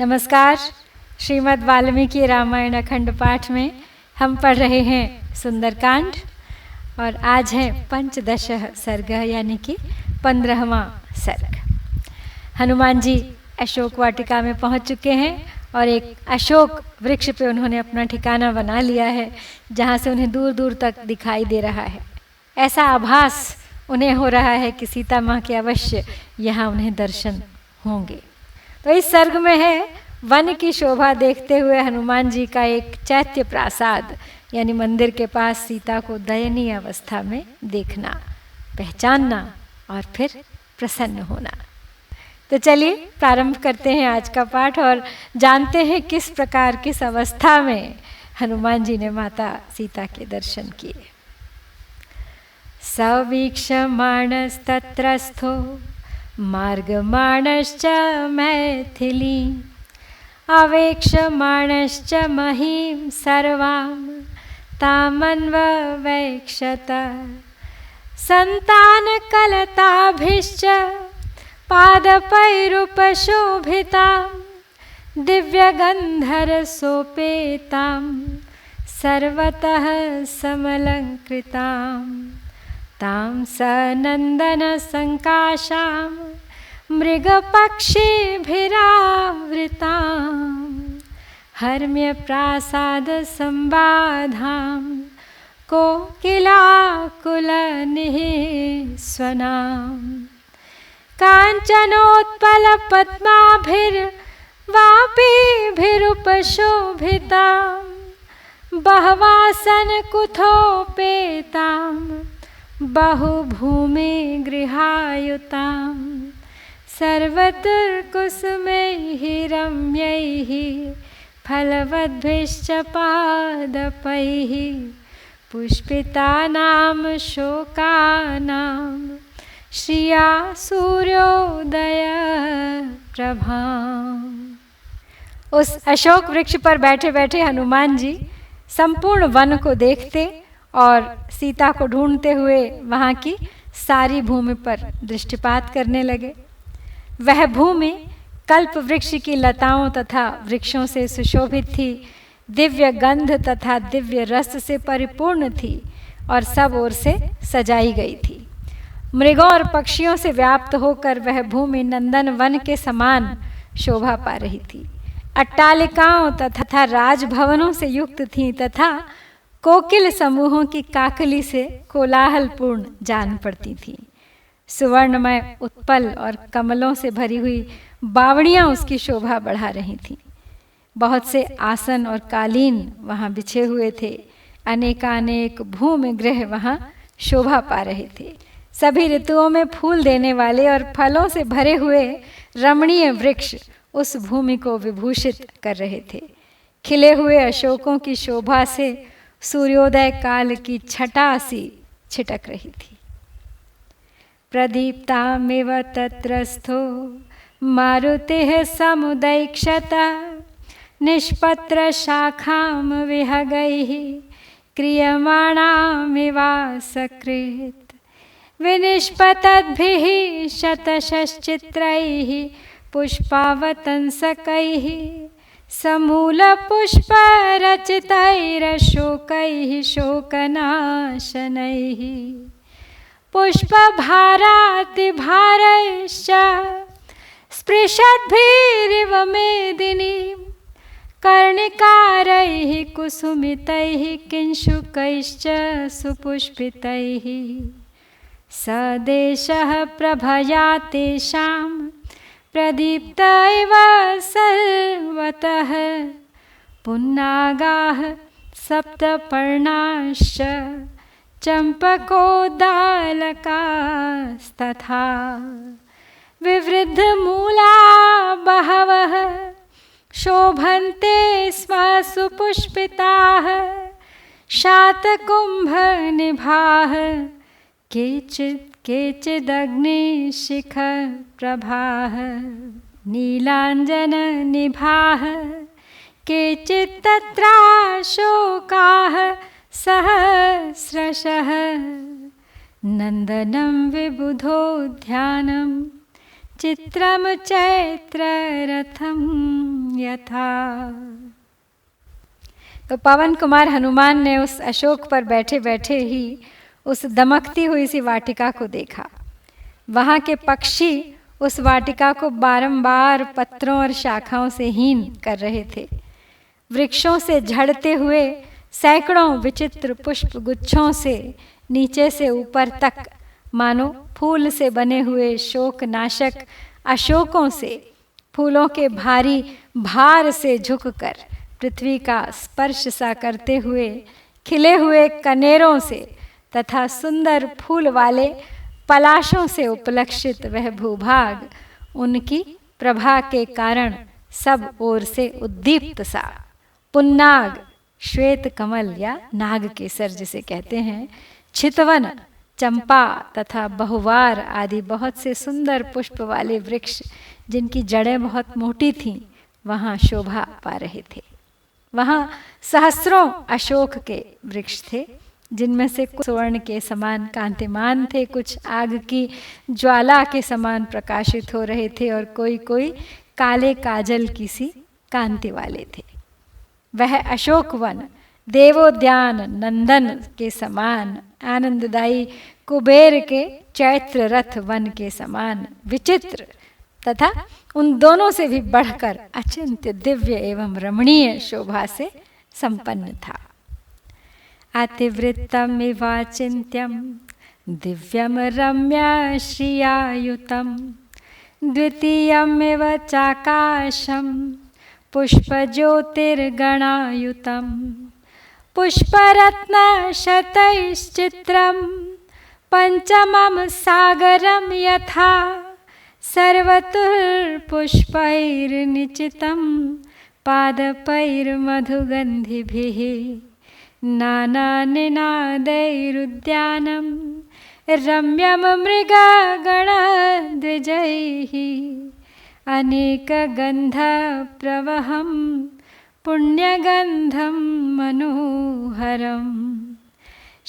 नमस्कार। श्रीमद् वाल्मीकि रामायण अखंड पाठ में हम पढ़ रहे हैं सुंदरकांड और आज है पंचदश सर्ग यानी कि 15वां सर्ग। हनुमान जी अशोक वाटिका में पहुंच चुके हैं और एक अशोक वृक्ष पे उन्होंने अपना ठिकाना बना लिया है जहां से उन्हें दूर दूर तक दिखाई दे रहा है। ऐसा आभास उन्हें हो रहा है कि सीता माँ के अवश्य यहाँ उन्हें दर्शन होंगे। तो इस सर्ग में है वन की शोभा देखते हुए हनुमान जी का एक चैत्य प्रासाद यानी मंदिर के पास सीता को दयनीय अवस्था में देखना, पहचानना और फिर प्रसन्न होना। तो चलिए प्रारंभ करते हैं आज का पाठ और जानते हैं किस प्रकार किस अवस्था में हनुमान जी ने माता सीता के दर्शन किए। सवीक्षमाणस्तत्रस्थो मार्गमाणश्च मैथिली अवेक्षमाणश्च महीं सर्वां तामन्ववेक्षत सन्तानकलताभिश्च पादपैरुपशोभितां दिव्यगन्धरसोपेतां सर्वतः समलङ्कृतां तां सनन्दनसङ्काशां मृगपक्षिभिरावृतां हर्म्यप्रासादसंबाधां कोकिलाकुलनिःस्वनां काञ्चनोत्पलपद्माभिर्वापीभिरुपशोभितां बहवासनकुथोपेतां बहुभूमिगृहायुतां सर्वतुर्कुसुमैः रम्यैः फलवद्भिश्च पादपैः पुष्पितानां शोकानां श्रिया सूर्योदय प्रभाम्। उस अशोक वृक्ष पर बैठे बैठे हनुमान जी संपूर्ण वन को देखते और सीता को ढूंढते हुए वहाँ की सारी भूमि पर दृष्टिपात करने लगे। वह भूमि कल्प वृक्ष की लताओं तथा वृक्षों से सुशोभित थी, दिव्य गंध तथा दिव्य रस से परिपूर्ण थी और सब ओर से सजाई गई थी। मृगों और पक्षियों से व्याप्त होकर वह भूमि नंदन वन के समान शोभा पा रही थी। अट्टालिकाओं तथा राजभवनों से युक्त थी तथा कोकिल समूहों की काकली से कोलाहलपूर्ण जान पड़ती थी। सुवर्णमय उत्पल और कमलों से भरी हुई बावड़ियाँ उसकी शोभा बढ़ा रही थीं। बहुत से आसन और कालीन वहाँ बिछे हुए थे। अनेकानेक भूमि गृह वहाँ शोभा पा रहे थे। सभी ऋतुओं में फूल देने वाले और फलों से भरे हुए रमणीय वृक्ष उस भूमि को विभूषित कर रहे थे। खिले हुए अशोकों की शोभा से सूर्योदय काल की छटा सी छिटक रही थी। प्रदीप्तामिव तत्रस्थो मारुतिः समुदैक्षत निष्पत्र शाखां विहगैः क्रियमाणामिवासकृत् विनिष्पतद्भिः शतशश्चित्रैः पुष्पावतंसकैः समूलपुष्परचितैरशोकैः शोकनाशनैः पुष्पभारातिभारैश्च स्पृशद्भिरिव मेदिनीं कर्णिकारैः कुसुमितैः किंशुकैश्च सुपुष्पितैः सदेशः प्रभया तेषां प्रदीप्त इव सर्वतः पुन्नागाः सप्तपर्णाश्च चम्पकोद्दालकास्तथा विवृद्धमूला बहवः शोभन्ते स्म सुपुष्पिताः शातकुम्भनिभाः केचिदग्निशिखप्रभाः नीलाञ्जननिभाः केचित् तत्राशोकाः सहस्रशः नन्दनं विबुधोद्यानं चित्रम चैत्र रथम यथा। तो पवन कुमार हनुमान ने उस अशोक पर बैठे बैठे ही उस दमकती हुई सी वाटिका को देखा। वहाँ के पक्षी उस वाटिका को बारंबार पत्रों और शाखाओं से हीन कर रहे थे। वृक्षों से झड़ते हुए सैकड़ों विचित्र पुष्प गुच्छों से नीचे से ऊपर तक मानो फूल से बने हुए शोकनाशक अशोकों से फूलों के भारी भार से झुककर पृथ्वी का स्पर्श सा करते हुए खिले हुए कनेरों से तथा सुंदर फूल वाले पलाशों से उपलक्षित वह भूभाग उनकी प्रभा के कारण सब ओर से उद्दीप्त सा पुन्नाग, श्वेत कमल या नाग केसर जिसे कहते हैं, चितवन, चंपा तथा बहुवार आदि बहुत से सुंदर पुष्प वाले वृक्ष जिनकी जड़ें बहुत मोटी थीं वहाँ शोभा पा रहे थे। वहाँ सहस्रों अशोक के वृक्ष थे जिनमें से कुछ स्वर्ण के समान कांतिमान थे, कुछ आग की ज्वाला के समान प्रकाशित हो रहे थे और कोई कोई काले काजल की सी कांति वाले थे। वह अशोक वन देवोद्यान नंदन के समान, आनंददायी कुबेर के चैत्र रथ वन के समान विचित्र तथा उन दोनों से भी बढ़कर अचिंत्य दिव्य एवं रमणीय शोभा से संपन्न था। अतिवृत्तम इवाचिन्त्यम दिव्यम रम्य श्रियायुतम द्वितीयमेव चाकाशम पुष्पज्योतिर्गणायुतं पुष्परत्नशतैश्चित्रं पंचमं सागरं यथा सर्वतुर्पुष्पैर्निचितं पादपैर्मधुगन्धिभिः नानानिनादैरुद्यानं रम्यं मृगगणद्विजैः अनेकगन्धप्रवहं पुण्यगन्धं मनोहरं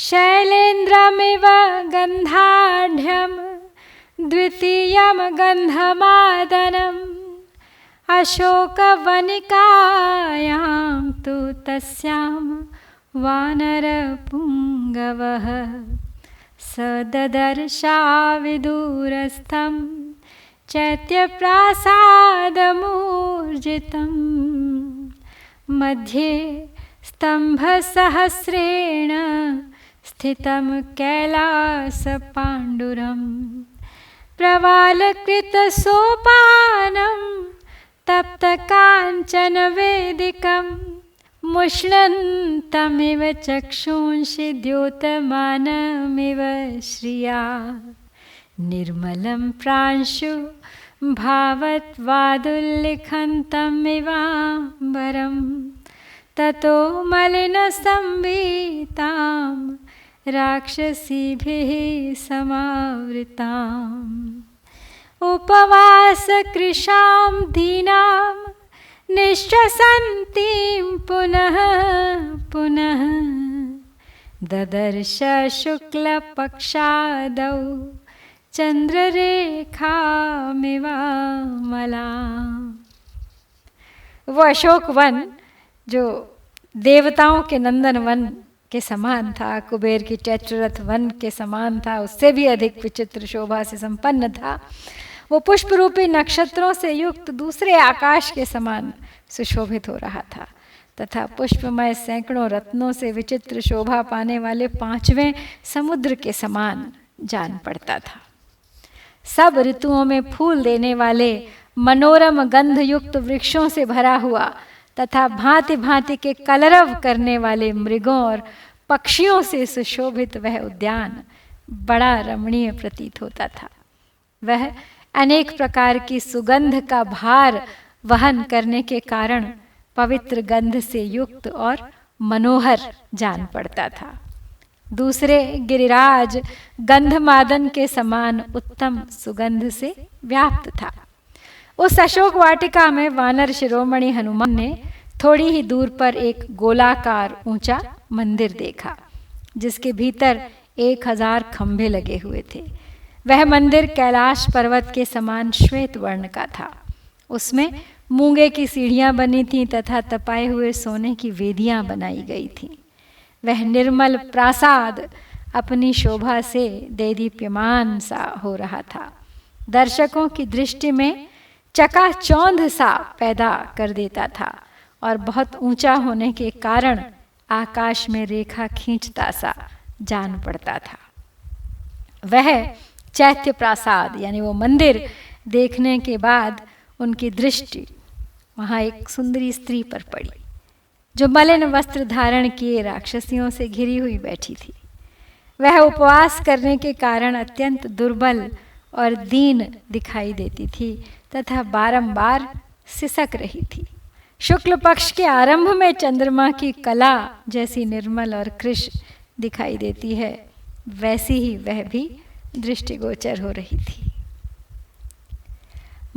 शैलेन्द्रमिव गन्धाढ्यं द्वितीयं गन्धमादनम् अशोकवनिकायां तु तस्यां वानरपुङ्गवः स ददर्शाविदूरस्थं चैत्यप्रासादमूर्जितं मध्ये स्तम्भसहस्रेण स्थितं कैलासपाण्डुरं प्रवालकृतसोपानं तप्तकाञ्चनवेदिकं मुष्णन्तमिव चक्षुंषि द्योतमानमिव श्रिया निर्मलं प्रांशु भावत्वादुल्लिखन्तमिवाम्बरं ततो मलिनसंवितां राक्षसीभिः समावृताम् उपवासकृशां दीनां निश्वसन्तीं पुनः पुनः ददर्श शुक्लपक्षादौ चंद्ररेखामिवामला। वो अशोक वन जो देवताओं के नंदन वन के समान था, कुबेर की चैत्ररथ वन के समान था, उससे भी अधिक विचित्र शोभा से संपन्न था। वो पुष्प रूपी नक्षत्रों से युक्त दूसरे आकाश के समान सुशोभित हो रहा था तथा पुष्पमय सैकड़ों रत्नों से विचित्र शोभा पाने वाले पांचवें समुद्र के समान जान पड़ता था। सब ऋतुओं में फूल देने वाले मनोरम गंध युक्त वृक्षों से भरा हुआ तथा भांति भांति के कलरव करने वाले मृगों और पक्षियों से सुशोभित वह उद्यान बड़ा रमणीय प्रतीत होता था। वह अनेक प्रकार की सुगंध का भार वहन करने के कारण पवित्र गंध से युक्त और मनोहर जान पड़ता था। दूसरे गिरिराज गंधमादन के समान उत्तम सुगंध से व्याप्त था। उस अशोक वाटिका में वानर शिरोमणि हनुमान ने थोड़ी ही दूर पर एक गोलाकार ऊंचा मंदिर देखा जिसके भीतर 1000 खंभे लगे हुए थे। वह मंदिर कैलाश पर्वत के समान श्वेत वर्ण का था। उसमें मूंगे की सीढ़ियां बनी थीं तथा तपाए हुए सोने की वेदियां बनाई गई थीं। वह निर्मल प्रासाद अपनी शोभा से देदीप्यमान सा हो रहा था। दर्शकों की दृष्टि में चकाचौंध सा पैदा कर देता था और बहुत ऊंचा होने के कारण आकाश में रेखा खींचता सा जान पड़ता था। वह चैत्य प्रासाद यानी वो मंदिर देखने के बाद उनकी दृष्टि वहाँ एक सुंदरी स्त्री पर पड़ी, जो मलिन वस्त्र धारण किए राक्षसियों से घिरी हुई बैठी थी। वह उपवास करने के कारण अत्यंत दुर्बल और दीन दिखाई देती थी तथा बारंबार सिसक रही थी। शुक्ल पक्ष के आरंभ में चंद्रमा की कला जैसी निर्मल और कृश दिखाई देती है, वैसी ही वह भी दृष्टिगोचर हो रही थी।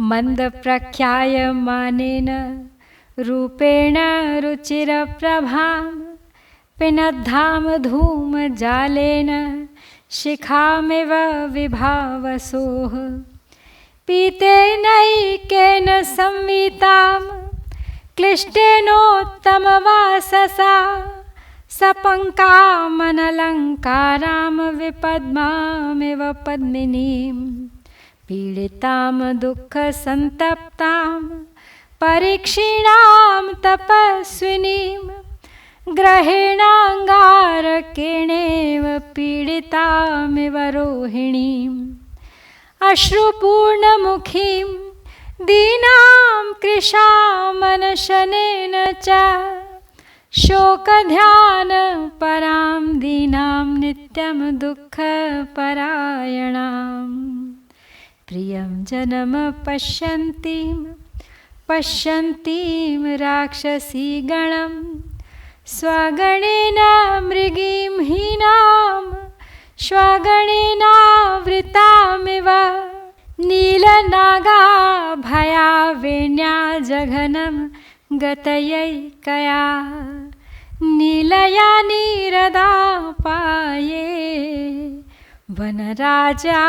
मंद प्रख्यायमानेन रूपेण रुचिर प्रभाम पिनद्धाम धूम जालेन शिखामिव विभावसोः पीतेनैकेन संवितां क्लिष्टेनोत्तम वाससा सपङ्कामनलङ्कारां विपद्मामिव पद्मिनीं पीडितां दुःखसन्तप्तां परीक्षीणां तपस्विनीं ग्रहेणाङ्गारकेणेव पीडितामिव रोहिणीम् अश्रुपूर्णमुखीं दीनां कृशामनशनेन च शोकध्यानपरां दीनां नित्यं दुःखपरायणां प्रियं जनं पश्यन्तीं राक्षसीगणं स्वगणेन मृगीं हीनां श्वगणेनावृतामिव नीलनागाभयावेण्या जघनं गतयैकया नीलया नीरदापाये वनराजा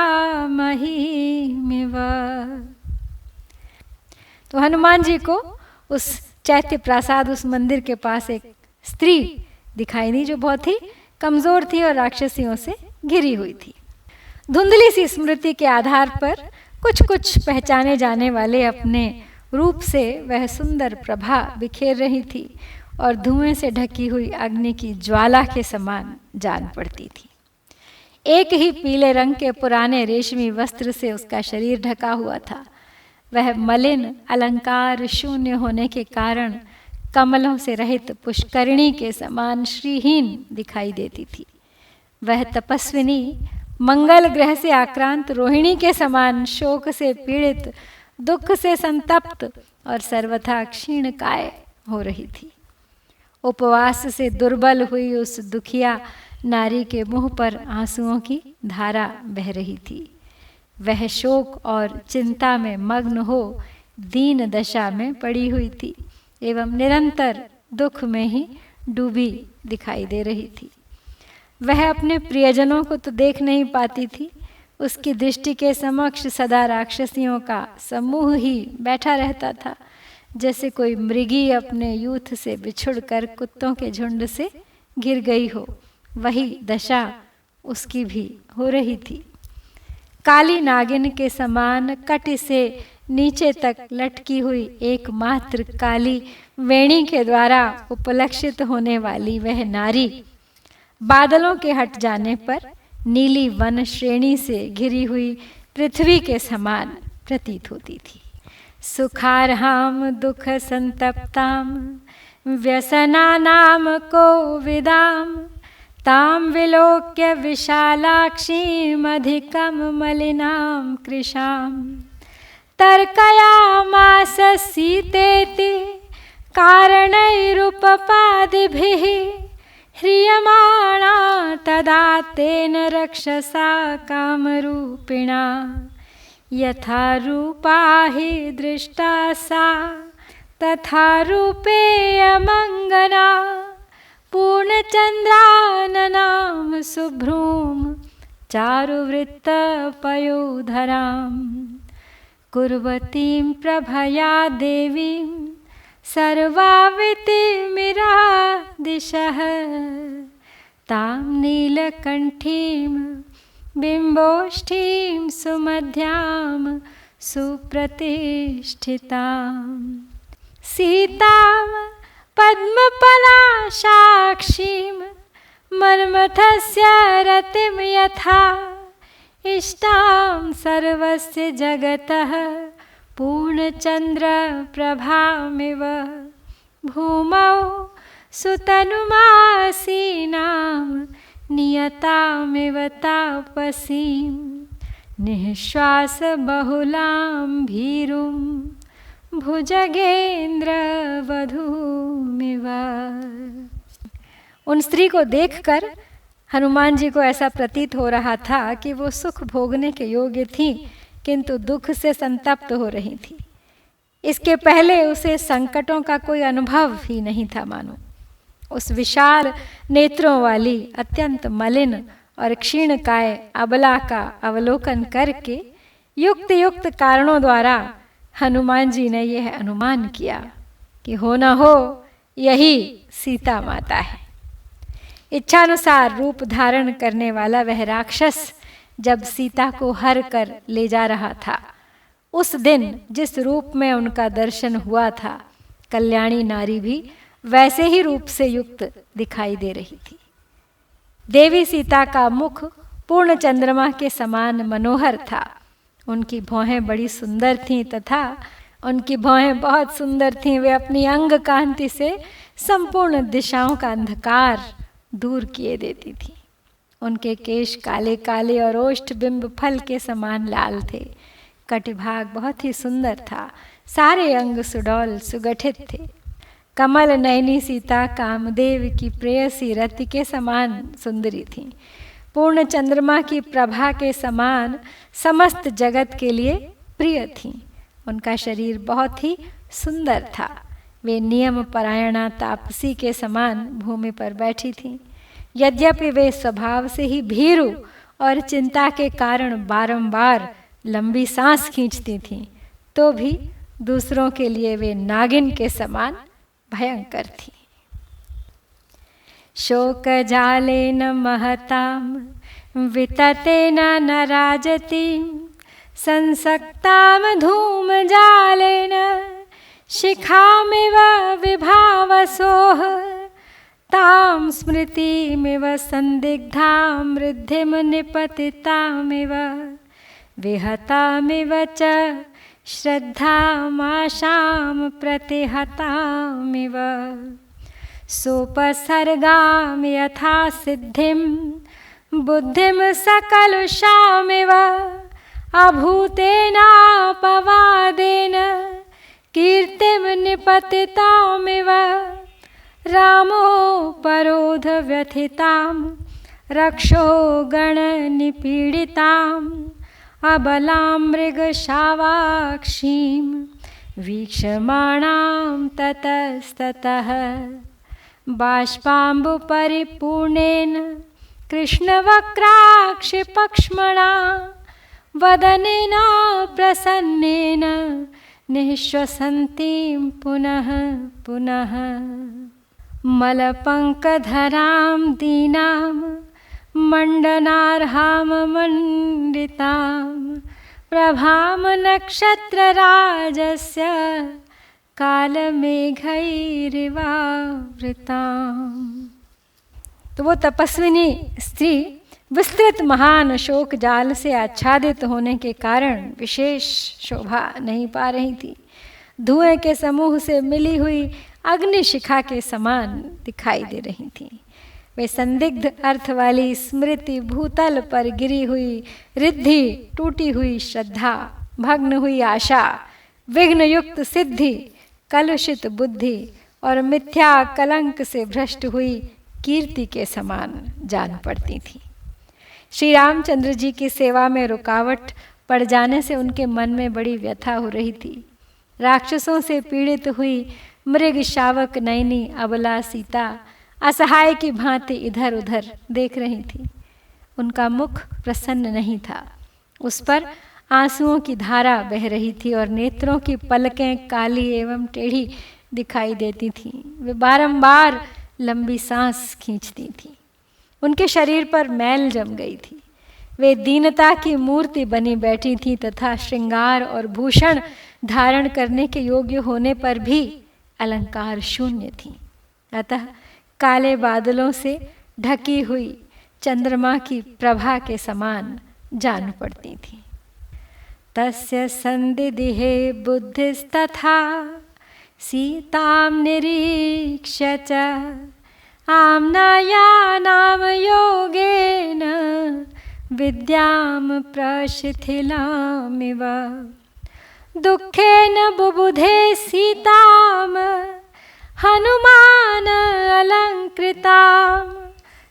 महीमिव। तो हनुमान जी को उस चैत्य प्रासाद, उस मंदिर के पास एक स्त्री दिखाई दी जो बहुत ही कमजोर थी और राक्षसियों से घिरी हुई थी। धुंधली सी स्मृति के आधार पर कुछ कुछ पहचाने जाने वाले अपने रूप से वह सुंदर प्रभा बिखेर रही थी और धुएं से ढकी हुई अग्नि की ज्वाला के समान जान पड़ती थी। एक ही पीले रंग के पुराने रेशमी वस्त्र से उसका शरीर ढका हुआ था। वह मलिन अलंकार शून्य होने के कारण कमलों से रहित पुष्करिणी के समान श्रीहीन दिखाई देती थी। वह तपस्विनी मंगल ग्रह से आक्रांत रोहिणी के समान शोक से पीड़ित, दुख से संतप्त और सर्वथा क्षीणकाय हो रही थी। उपवास से दुर्बल हुई उस दुखिया नारी के मुंह पर आंसुओं की धारा बह रही थी। वह शोक और चिंता में मग्न हो दीन दशा में पड़ी हुई थी एवं निरंतर दुख में ही डूबी दिखाई दे रही थी। वह अपने प्रियजनों को तो देख नहीं पाती थी, उसकी दृष्टि के समक्ष सदा राक्षसियों का समूह ही बैठा रहता था, जैसे कोई मृगी अपने यूथ से बिछुड़कर कुत्तों के झुंड से घिर गई हो। वही दशा उसकी भी हो रही थी। काली नागिन के समान कटी से नीचे तक लटकी हुई एकमात्र काली वेणी के द्वारा उपलक्षित होने वाली वह नारी बादलों के हट जाने पर नीली वन श्रेणी से घिरी हुई पृथ्वी के समान प्रतीत होती थी। सुखारहाम दुख संतप्ताम व्यसनानाम को विदाम ताम विलोक्य विशालाक्षीम अधिकम मलिनाम कृशाम तर्कयामास सीतेति कारणैरुपपादिभिः ह्रियमाणा तदा तेन रक्षसा कामरूपिणा यथा रूपा हि दृष्टा सा तथा रूपेयमङ्गना पूर्णचन्द्राननां शुभ्रूं चारुवृत्त पयोधरां कुर्वतीं प्रभया देवीं सर्वावृतिमिरा दिशः तां नीलकण्ठीं बिम्बोष्ठीं सुमध्यां सुप्रतिष्ठितां सीतां पद्मपलाशाक्षीं मन्मथस्य रतिं यथा इष्टां सर्वस्य जगतः पूर्णचन्द्रप्रभामिव भूमौ सुतनुमासीनां नियतामिव तापसीं निःश्वासबहुलां भीरुं भुजगेन्द्रवधूमिव। उन स्त्री को देखकर हनुमान जी को ऐसा प्रतीत हो रहा था कि वो सुख भोगने के योग्य थी, किंतु दुख से संतप्त हो रही थी। इसके पहले उसे संकटों का कोई अनुभव ही नहीं था। मानो उस विशाल नेत्रों वाली अत्यंत मलिन और क्षीणकाय अबला का अवलोकन करके युक्त युक्त कारणों द्वारा हनुमान जी ने यह अनुमान किया कि हो न हो यही सीता माता है। इच्छानुसार रूप धारण करने वाला वह राक्षस जब सीता को हर कर ले जा रहा था, उस दिन जिस रूप में उनका दर्शन हुआ था, कल्याणी नारी भी वैसे ही रूप से युक्त दिखाई दे रही थी। देवी सीता का मुख पूर्ण चंद्रमा के समान मनोहर था। उनकी भौहें बड़ी सुंदर थीं तथा उनकी भौहें बहुत सुंदर थीं। वे अपनी अंग कांति से संपूर्ण दिशाओं का अंधकार दूर किए देती थी। उनके केश काले काले और ओष्ठ बिंब फल के समान लाल थे। कटिभाग बहुत ही सुंदर था। सारे अंग सुडौल सुगठित थे। कमल नयनी सीता कामदेव की प्रेयसी रति के समान सुंदरी थी। पूर्ण चंद्रमा की प्रभा के समान समस्त जगत के लिए प्रिय थी। उनका शरीर बहुत ही सुंदर था। वे नियम परायणा तापसी के समान भूमि पर बैठी थीं। यद्यपि वे स्वभाव से ही भीरु और चिंता के कारण बारंबार लंबी सांस खींचती थीं, तो भी दूसरों के लिए वे नागिन के समान भयंकर थी। शोक जालेन महतां विततेन न राजतीं संसक्तां धूम जालेन शिखामिव विभावसोः तां स्मृतिमिव संदिग्धां वृद्धिं निपतितामिव विहतामिव च श्रद्धामाशां प्रतिहतामिव सोपसर्गां यथा सिद्धिं बुद्धिं सकलुषामिव अभूतेनापवादेन कीर्तिं निपतितामिव रामोपरोधव्यथितां रक्षो गणनिपीडिताम् अबलां मृगशावाक्षीं वीक्षमाणां ततस्ततः बाष्पाम्बुपरिपूर्णेन कृष्णवक्राक्षिपक्ष्मणा वदनेन प्रसन्नेन निःश्वसन्तीं पुनः पुनः मलपङ्कधरां दीनां मण्डनार्हां मण्डितां प्रभां नक्षत्रराजस्य कालमेघैरिवावृताम्। तो वो तपस्विनी स्त्री विस्तृत महान शोक जाल से आच्छादित होने के कारण विशेष शोभा नहीं पा रही थी। धुएं के समूह से मिली हुई अग्निशिखा के समान दिखाई दे रही थी। वे संदिग्ध अर्थ वाली स्मृति, भूतल पर गिरी हुई रिद्धि, टूटी हुई श्रद्धा, भग्न हुई आशा, विघ्न युक्त सिद्धि, कलुषित बुद्धि और मिथ्या कलंक से भ्रष्ट हुई कीर्ति के समान जान पड़ती थी। श्री रामचंद्र जी की सेवा में रुकावट पड़ जाने से उनके मन में बड़ी व्यथा हो रही थी। राक्षसों से पीड़ित हुई मृग शावक नयनी अबला सीता असहाय की भांति इधर उधर देख रही थी। उनका मुख प्रसन्न नहीं था। उस पर आंसुओं की धारा बह रही थी और नेत्रों की पलकें काली एवं टेढ़ी दिखाई देती थीं। वे बारंबार लंबी सांस खींचती थीं। उनके शरीर पर मैल जम गई थी। वे दीनता की मूर्ति बनी बैठी थी तथा श्रृंगार और भूषण धारण करने के योग्य होने पर भी अलंकार शून्य थी। अतः काले बादलों से ढकी हुई चंद्रमा की प्रभा के समान जान पड़ती थी। तस्य संदिदिहे बुद्धिस्तथा सीतां निरीक्ष्य च आम्नायानां योगेन विद्यां प्रशिथिलामिव दुःखेन बुबुधे सीतां हनुमान अलङ्कृतां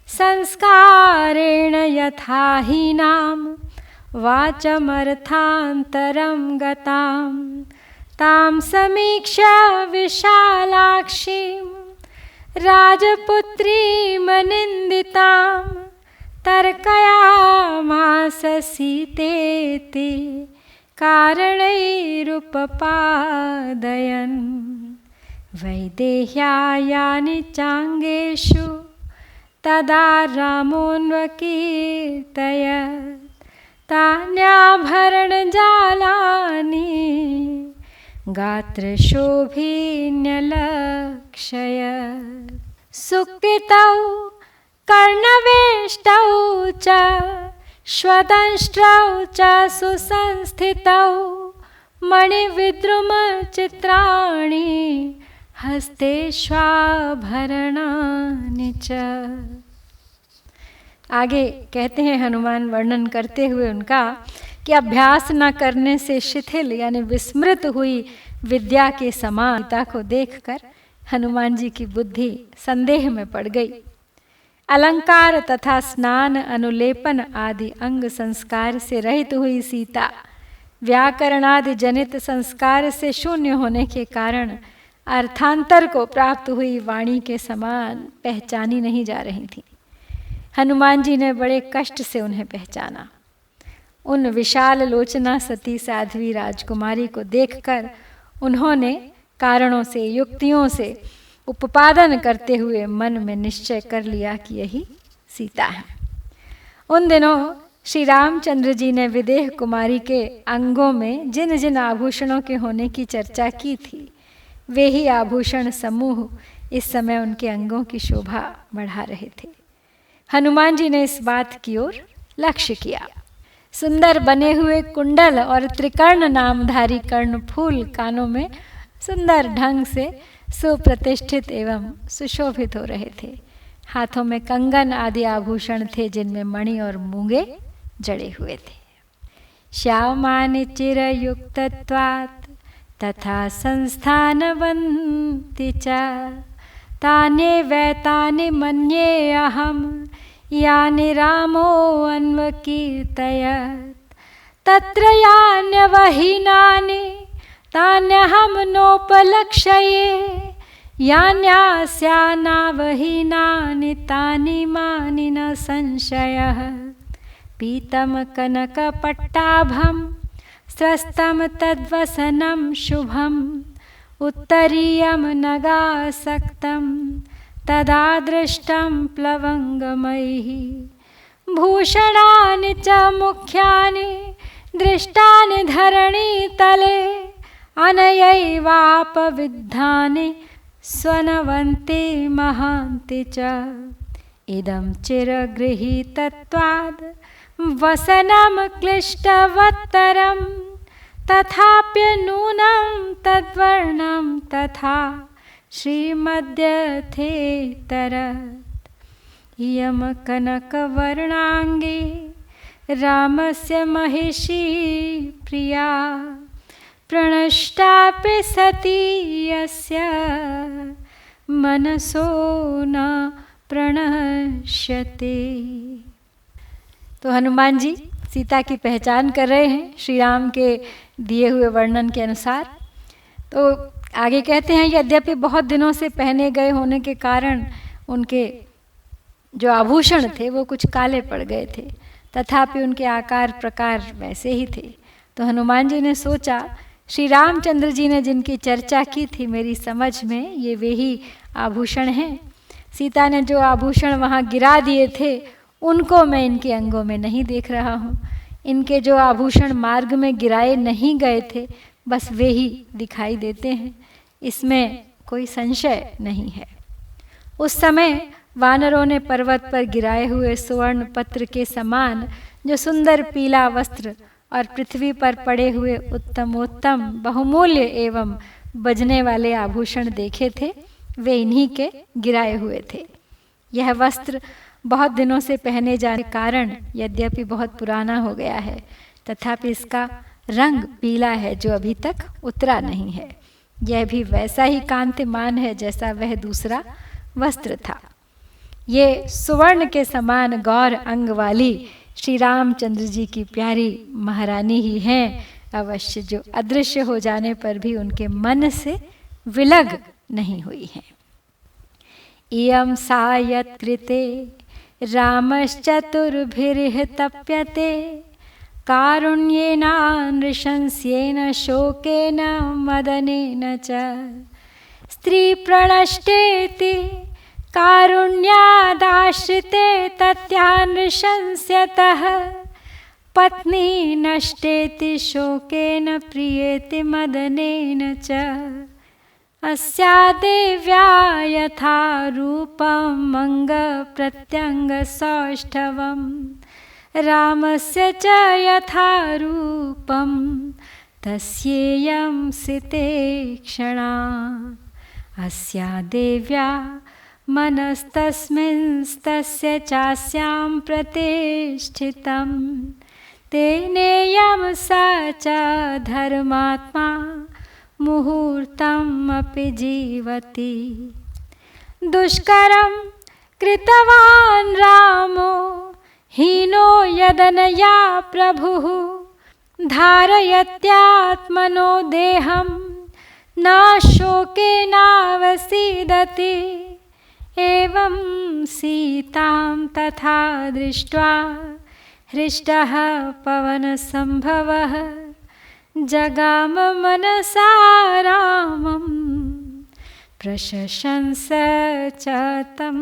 संस्कारेण यथा हीनां वाचमर्थान्तरं गतां तां समीक्ष्य विशालाक्षीं राजपुत्रीमनिन्दितां तर्कयामास सीतेति कारणैरुपपादयन् वैदेह्यायानि चाङ्गेषु तदा रामोऽन्वकीर्तयत् तान्याभरणजालानि गात्रशोभिन्यलक्षयत् सुकृतौ कर्णवेष्टौ च श्वदंष्ट्रौ च सुसंस्थितौ मणिविद्रुमचित्राणि हस्तेष्वाभरणानि च। आगे कहते हैं हनुमान वर्णन करते हुए उनका कि अभ्यास न करने से शिथिल यानी विस्मृत हुई विद्या के समान सीता को देखकर हनुमान जी की बुद्धि संदेह में पड़ गई। अलंकार तथा स्नान अनुलेपन आदि अंग संस्कार से रहित हुई सीता व्याकरणादि जनित संस्कार से शून्य होने के कारण अर्थांतर को प्राप्त हुई वाणी के समान पहचानी नहीं जा रही थी। हनुमान जी ने बड़े कष्ट से उन्हें पहचाना। उन विशाल लोचना सती साध्वी राजकुमारी को देखकर उन्होंने कारणों से युक्तियों से उपादन करते हुए मन में निश्चय कर लिया कि यही सीता है। उन दिनों श्री रामचंद्र जी ने विदेह कुमारी के अंगों में जिन जिन आभूषणों के होने की चर्चा की थी वे ही आभूषण समूह इस समय उनके अंगों की शोभा बढ़ा रहे थे। हनुमान जी ने इस बात की ओर लक्ष्य किया। सुंदर बने हुए कुंडल और त्रिकर्ण नामधारी कर्णफूल कानों में सुंदर ढंग से सुप्रतिष्ठित एवं सुशोभित हो रहे थे। हाथों में कंगन आदि आभूषण थे जिनमें मणि और मूंगे जड़े हुए थे। श्यामानि चिरयुक्तत्वात् तथा संस्थानवन्ति च तान्येवैतानि मन्ये अहं यानि रामो अन्वकीर्तयत् तत्र यान्यवहीनानि तान्यहं नोपलक्ष्ये यान्यास्यानावहीनानि तानि मानि न संशयः पीतं कनकपट्टाभं स्रस्तं तद्वसनं शुभम् उत्तरीयं नगासक्तं तदा दृष्टं प्लवङ्गमैः भूषणानि च मुख्यानि दृष्टानि धरणीतले अनयैवापविद्धानि स्वनवन्ति महान्ति च इदं चिरगृहीतत्वाद् वसनं क्लिष्टवत्तरं तथाप्यनूनं तद्वर्णं तथा श्रीमद्यथेतरत् इयं कनकवर्णाङ्गी रामस्य महिषी प्रिया प्रणष्टापि सती यस्य मनसो न प्रणश्यते। तो हनुमान जी सीता की पहचान कर रहे हैं श्री राम के दिए हुए वर्णन के अनुसार। तो आगे कहते हैं यद्यपि बहुत दिनों से पहने गए होने के कारण उनके जो आभूषण थे वो कुछ काले पड़ गए थे, तथापि उनके आकार प्रकार वैसे ही थे। तो हनुमान जी ने सोचा, श्री रामचंद्र जी ने जिनकी चर्चा की थी मेरी समझ में, ये वे ही आभूषण हैं। सीता ने जो आभूषण वहाँ गिरा दिए थे उनको मैं इनके अंगों में नहीं देख रहा हूँ। इनके जो आभूषण मार्ग में गिराए नहीं गए थे, बस वे ही दिखाई देते हैं, इसमें कोई संशय नहीं है। उस समय वानरों ने पर्वत पर गिराए हुए सुवर्ण पत्र के समान जो सुंदर पीला वस्त्र और पृथ्वी पर पड़े हुए उत्तमोत्तम बहुमूल्य एवं बजने वाले आभूषण देखे थे, वे इन्हीं के गिराए हुए थे। यह वस्त्र बहुत दिनों से पहने जाने के कारण यद्यपि बहुत पुराना हो गया है, तथापि इसका रंग पीला है जो अभी तक उतरा नहीं है। यह भी वैसा ही कांतिमान है जैसा वह दूसरा वस्त्र था। ये सुवर्ण के समान गौर अंग वाली श्री रामचंद्र जी की प्यारी महारानी ही हैं अवश्य, जो अदृश्य हो जाने पर भी उनके मन से विलग नहीं हुई हैं। इयं सा यत्कृते रामश्चतुर्भिर्ह तप्यते कारुण्येन नृशंस्येन शोकेन मदनेन च स्त्रीप्रणष्टेति कारुण्यादाश्रिते तस्यानृशंस्यतः पत्नी नष्टेति शोकेन प्रियेति मदनेन च अस्या देव्या यथा रूपं अङ्गप्रत्यङ्गसौष्ठवं रामस्य च यथा रूपं तस्येयं सितेक्षणा अस्या देव्या मनस्तस्मिंस्तस्य चास्यां प्रतिष्ठितं तेनेयं सा च धर्मात्मा मुहूर्तम् अपि जीवति दुष्करं कृतवान् रामो हीनो यदनया प्रभुः धारयत्यात्मनो देहं न शोकेनावसीदति एवं सीतां तथा दृष्ट्वा हृष्टः पवनसंभवः जगाम मनसा रामं प्रशंस च तं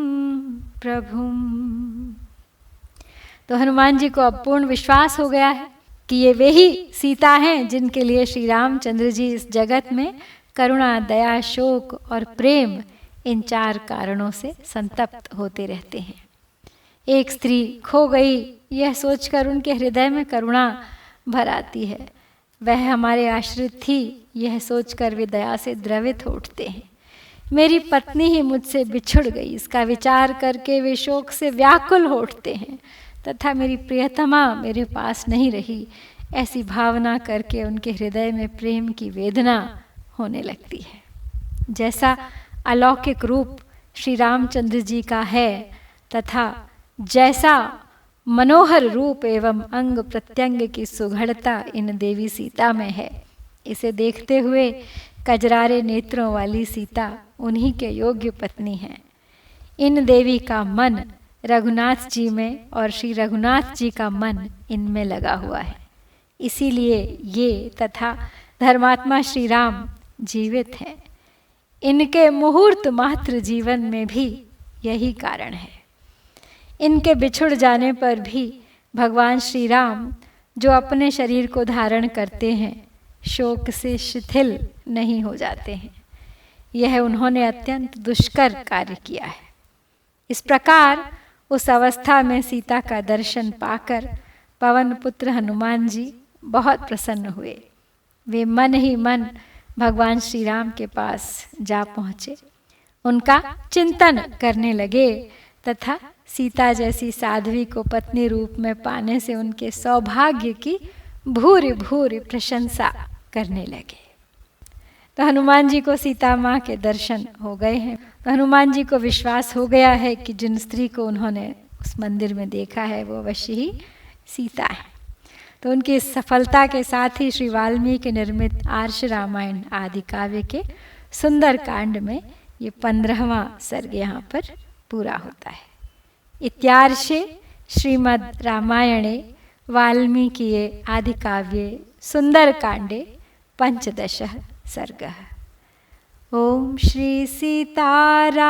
प्रभुं। तो हनुमान जी को अब पूर्ण विश्वास हो गया है कि ये वे ही सीता हैं जिनके लिए श्री रामचंद्र जी इस जगत में करुणा, दया, शोक और प्रेम, इन 4 कारणों से संतप्त होते रहते हैं। एक स्त्री खो गई, यह सोचकर उनके हृदय में करुणा भर आती है। वह हमारे आश्रित थी, यह सोचकर वे दया से द्रवित हो उठते हैं। मेरी पत्नी ही मुझसे बिछुड़ गई, इसका विचार करके वे शोक से व्याकुल हो उठते हैं, तथा मेरी प्रियतमा मेरे पास नहीं रही, ऐसी भावना करके उनके हृदय में प्रेम की वेदना होने लगती है। जैसा अलौकिक रूप श्री रामचंद्र जी का है, तथा जैसा मनोहर रूप एवं अंग प्रत्यंग की सुघड़ता इन देवी सीता में है, इसे देखते हुए कजरारे नेत्रों वाली सीता उन्हीं के योग्य पत्नी हैं। इन देवी का मन रघुनाथ जी में और श्री रघुनाथ जी का मन इनमें लगा हुआ है, इसीलिए ये तथा धर्मात्मा श्री राम जीवित हैं। इनके मुहूर्त मात्र जीवन में भी यही कारण है। इनके बिछुड़ जाने पर भी भगवान श्री राम जो अपने शरीर को धारण करते हैं, शोक से शिथिल नहीं हो जाते हैं। यह उन्होंने अत्यंत दुष्कर कार्य किया है। इस प्रकार उस अवस्था में सीता का दर्शन पाकर पवन पुत्र हनुमान जी बहुत प्रसन्न हुए। वे मन ही मन भगवान श्री राम के पास जा पहुँचे, उनका चिंतन करने लगे तथा सीता जैसी साध्वी को पत्नी रूप में पाने से उनके सौभाग्य की भूरि भूरि प्रशंसा करने लगे। तो हनुमान जी को सीता माँ के दर्शन हो गए हैं। तो हनुमान जी को विश्वास हो गया है कि जिन स्त्री को उन्होंने उस मंदिर में देखा है वो अवश्य ही सीता है। तो उनकी इस सफलता के साथ ही श्री वाल्मीकि निर्मित आर्ष रामायण आदि काव्य के सुंदर कांड में ये 15वां सर्ग यहाँ पर पूरा होता है। इत्यार्षे श्रीमद् रामायणे वाल्मीकिये आदिकाव्ये सुन्दरकाण्डे 15 सर्गः। ॐ श्री सीतारामचन्द्राभ्यां